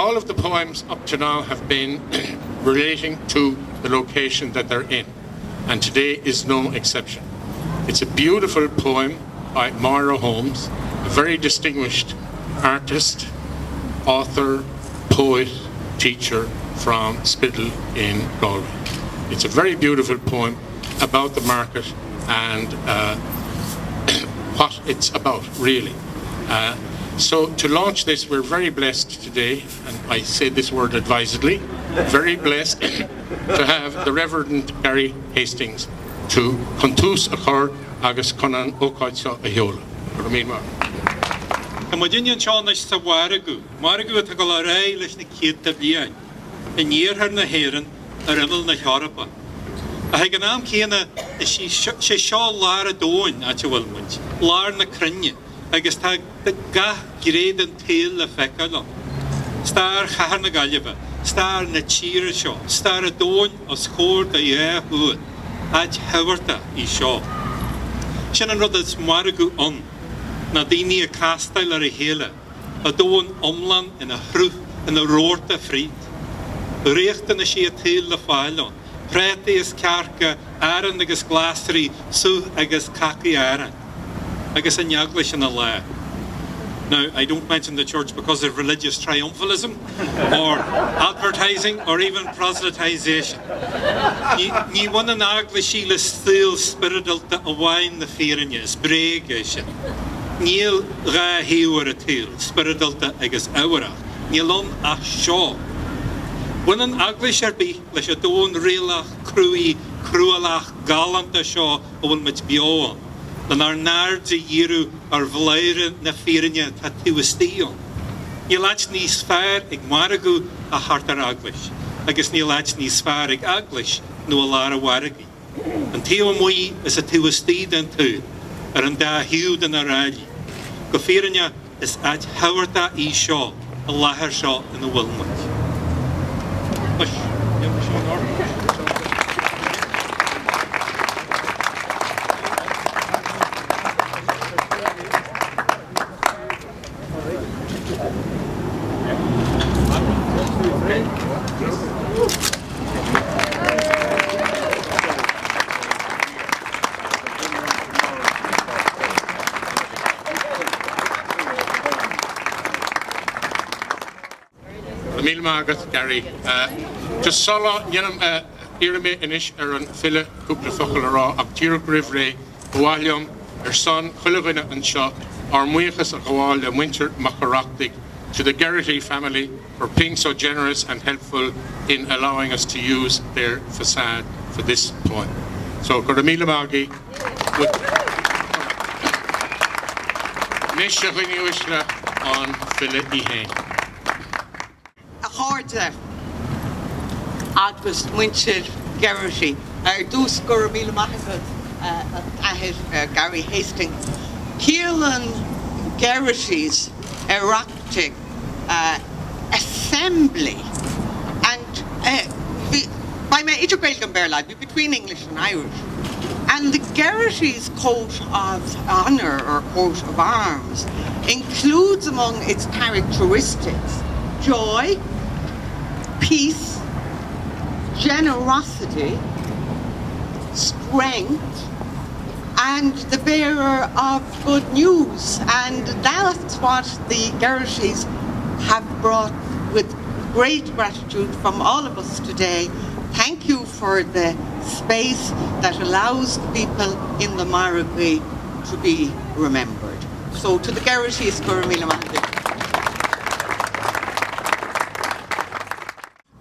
all of the poems up to now have been relating to the location that they're in, and today is no exception. It's a beautiful poem by Máire Holmes, a very distinguished artist, author, poet, teacher from Spiddle in Galway. It's a very beautiful poem about the market and what it's about, really. So to launch this, we're very blessed today, and I say this word advisedly, very blessed to have the Reverend Gary Hastings to contus a chur agus conan ócáidse a heola. Tá Virginian Sean is sa Margadh. Margadh tá go le ré leis na céadta bliain. I níorthar na héireann a rimmel na Eorpa. A ha gan am céanna is sé seo lár a dóin a te bhfuilmuid, lár na crinne, agus tá gath gréad an tail le feicáil. Star chahar na Gaillimhe, star na tíre seo, star a dóin os chóir da dhé huad, ag heabharta I seo. Sin an rud is Margadh an, na daoine a castail ar a héile, a dóin omlan in a hrúth in a róirta frít. Réachta na sé a tail le fáilán, Prete is cearca Aaron agus glasri sú agus caci Aaron, agus a neaglis in a le. Now, I don't mention the church because of religious triumphalism or advertising or even proselytization. Ní one an agla sí le stíl spiridalta a wine na férinne is brege sin. Níl ra hiúar a tíl spiridalta agus áwara. Níl an a seo. One an agla sharbi leis a dón réalach cruí crualach galanta seo a bhfuil mit bioan. Dan ar nard a dhéirú ar bhléire na férinne tá tuaistíon. Ní leit níos fearr ag Margadh a hart ar aglis, agus ní leit níos fearr ag aglis nó a lár a warigi. An tío muí is a tuaistí den tú, ar an dá hiú den a ráili. Go férinne is ag hawarta I seo, a láthar seo in a bhfuilmuid. Margadh Gary. Just solo yenam irame inish an fille couple focal ra ag tír grivre Walium son chulivina and shot our muichas a Gawal winter macaractic to the Geraghtys family for being so generous and helpful in allowing us to use their façade for this poem. So Goramila Magi with Nisha on Fille Ihe. Harda agus muintir Geraghtys dús gur míle maithagad Gary Hastings Keelan Geraghtys erupting assembly and by my Idirgaelgan Bearlad between English and Irish, and the Geraghtys coat of honour or coat of arms includes among its characteristics joy, peace, generosity, strength, and the bearer of good news. And that's what the Geraghtys have brought with great gratitude from all of us today. Thank you for the space that allows people in the Margadh to be remembered. So to the Geraghtys, Goramila Mandi.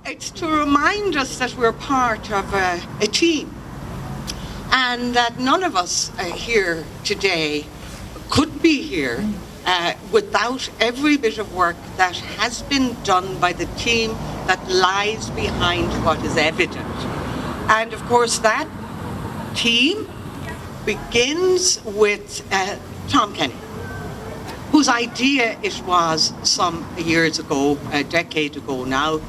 It's to remind us that we're part of a team and that none of us here today could be here without every bit of work that has been done by the team that lies behind what is evident. And of course that team begins with Tom Kenny, whose idea it was some years ago, a decade ago now,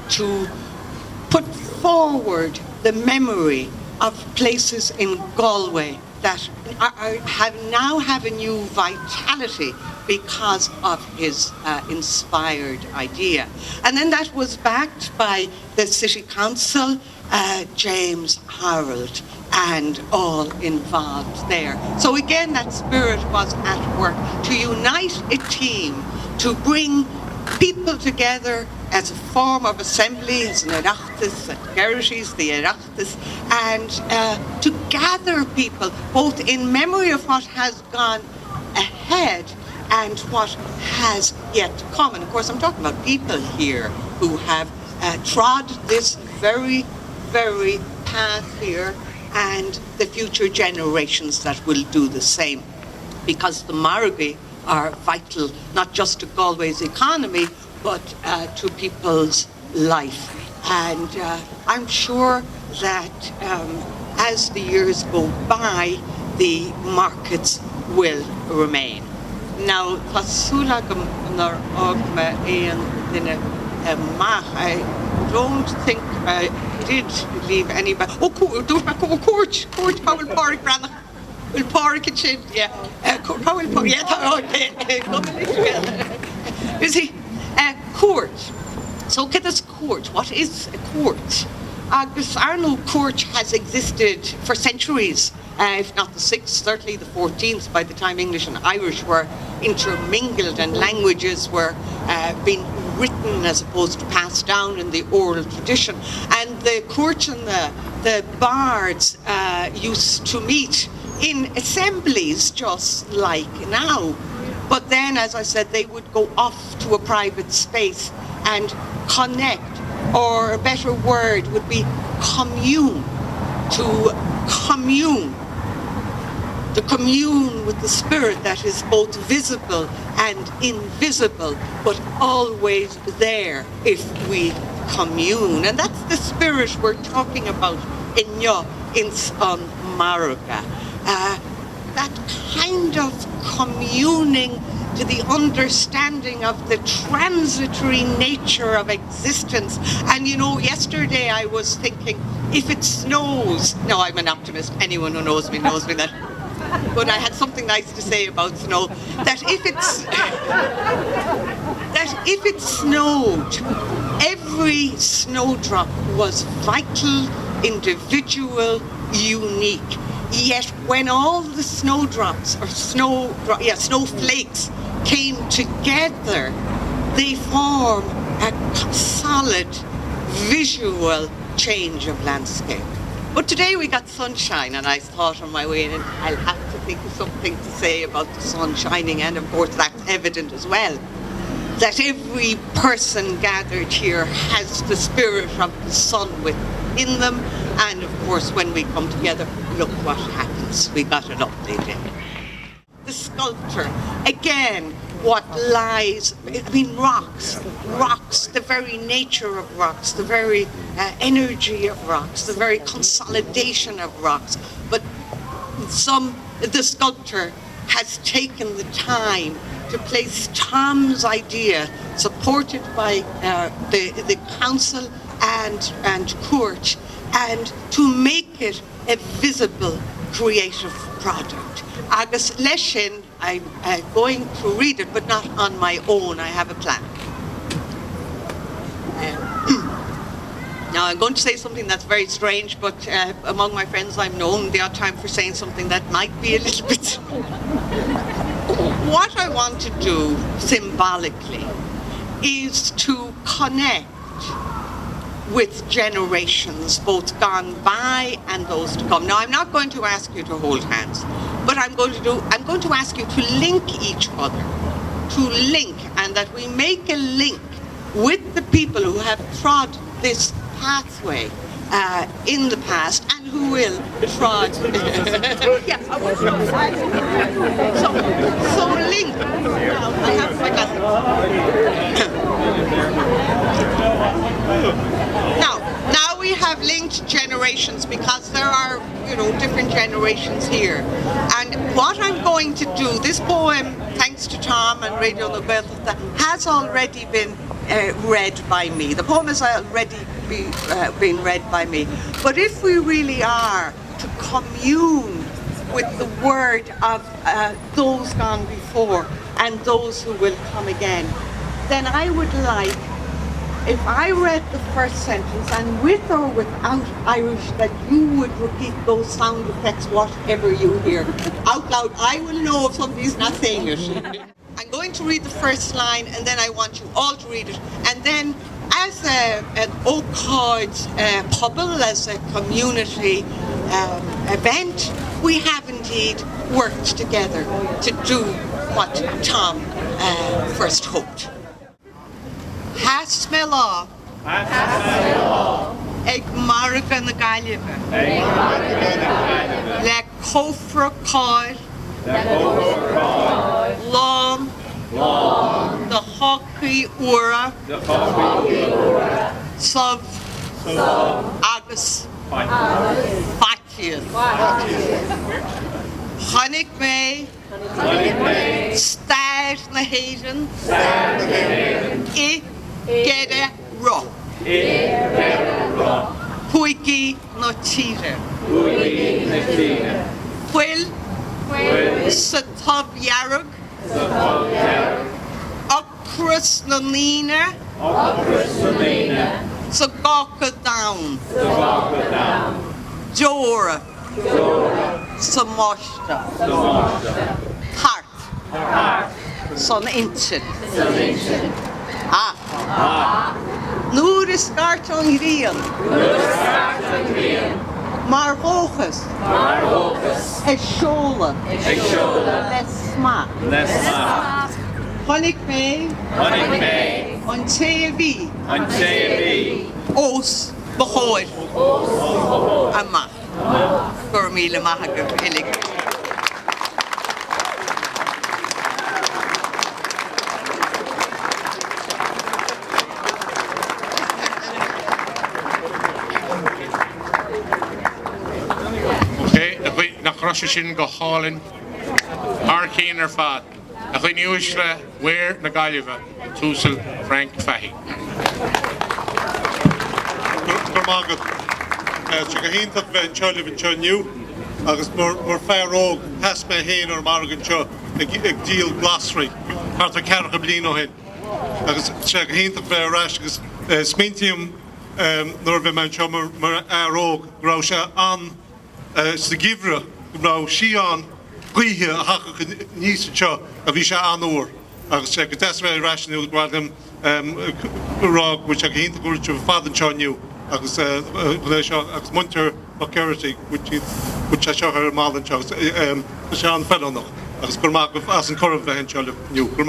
to put forward the memory of places in Galway that now have a new vitality because of his inspired idea. And then that was backed by the City Council, James Harold, and all involved there. So again, that spirit was at work to unite a team, to bring people together as a form of assembly, as an Oireachtas, at Geraghtys, the Oireachtas, and to gather people both in memory of what has gone ahead and what has yet to come. And of course, I'm talking about people here who have trod this very, very path here, and the future generations that will do the same. Because the Margadh are vital, not just to Galway's economy, but to people's life. And I'm sure that as the years go by, the markets will remain. Now, I don't think I did leave anybody. Cúirt, how will Pádraig Branagh? Will Pádraig chin? Yeah. How will Pádraig? Yeah. You see, Cúirt. So, get this Cúirt. What is a Cúirt? Agus Arno Cúirt has existed for centuries, if not the 6th, certainly the 14th, by the time English and Irish were intermingled and languages were being written as opposed to passed down in the oral tradition. And the Cúirt and the bards used to meet in assemblies just like now. But then, as I said, they would go off to a private space and connect, or a better word would be commune, to commune. The commune with the spirit that is both visible and invisible, but always there if we commune. And that's the spirit we're talking about in Margadh. That kind of communing to the understanding of the transitory nature of existence. And you know, yesterday I was thinking, if it snows, no, I'm an optimist, anyone who knows me that, but I had something nice to say about snow, that if it snowed, every snowdrop was vital, individual, unique. Yet when all the snowdrops, or snowflakes came together, they form a solid visual change of landscape. But today we got sunshine, and I thought on my way in, I'll have to think of something to say about the sun shining, and of course that's evident as well, that every person gathered here has the spirit of the sun within them, and of course when we come together, look what happens. We got a lovely day. The sculptor, again, what lies, rocks, the very nature of rocks, the very energy of rocks, the very consolidation of rocks. But the sculptor has taken the time to place Tom's idea, supported by the council and Cúirt, and to make it a visible, creative product. Agus Leshin, I'm going to read it, but not on my own. I have a plaque. Now, I'm going to say something that's very strange, but among my friends I'm known the odd time for saying something that might be a little bit... What I want to do, symbolically, is to connect with generations, both gone by and those to come. Now, I'm not going to ask you to hold hands, but I'm going to ask you to link each other, and that we make a link with the people who have trod this pathway in the past and who will trod. So link. Now we have linked generations, because there are, different generations here. And what I'm going to do, this poem, thanks to Tom and Radio Unveiled, has already been read by me. The poem has already been read by me. But if we really are to commune with the word of those gone before and those who will come again, then I would like, if I read the first sentence, and with or without Irish, that you would repeat those sound effects, whatever you hear, out loud. I will know if somebody's not saying it. I'm going to read the first line, and then I want you all to read it. And then, as an Ócáid Pobal, as a community event, we have indeed worked together to do what Tom first hoped. Has me lá ag Margadh na Gaillimhe le cófra cáil lán na hocaí uaire sub agus faitiad. Chonaic mé stair na héireann I gede ro. Huigi no tíre. Hwyl sa tob iarug. Ocrus na líne. Sa gacha down. Jóra. Sa mosta. Hart. Son intin. Nuair is gart an rian. Mar hóchas. Is seola. Les sma. Chonaic mé. An té a bhí. Os bachóir. Ama. Gur míle maithe go bhfuilig. Cross sin go hálinn Arcín ar fad a chuin níos le Mhaire na Gaillimhe túsal Frank Fahey. Gur Margadh, go híntaach bheith an teoilh an teoniu agus mar fearr óg has me héin ar Margadh seo ag díal glasraí part a cearcha bliain ó hin. Agus go híntaach bheith arás agus smíntiam nuair bheith me seo mar air óg rá se an sa gibhre Now she on Puithe a hacha níos seo a bhí se anúir agus go desfuil raisiú bhil him rá which ag hínta gúirt se fadan teoniu agus agus muintir security which se seo ar málan seo se an fellow noch agus gur as an choramh bheith an teoilh nniu gur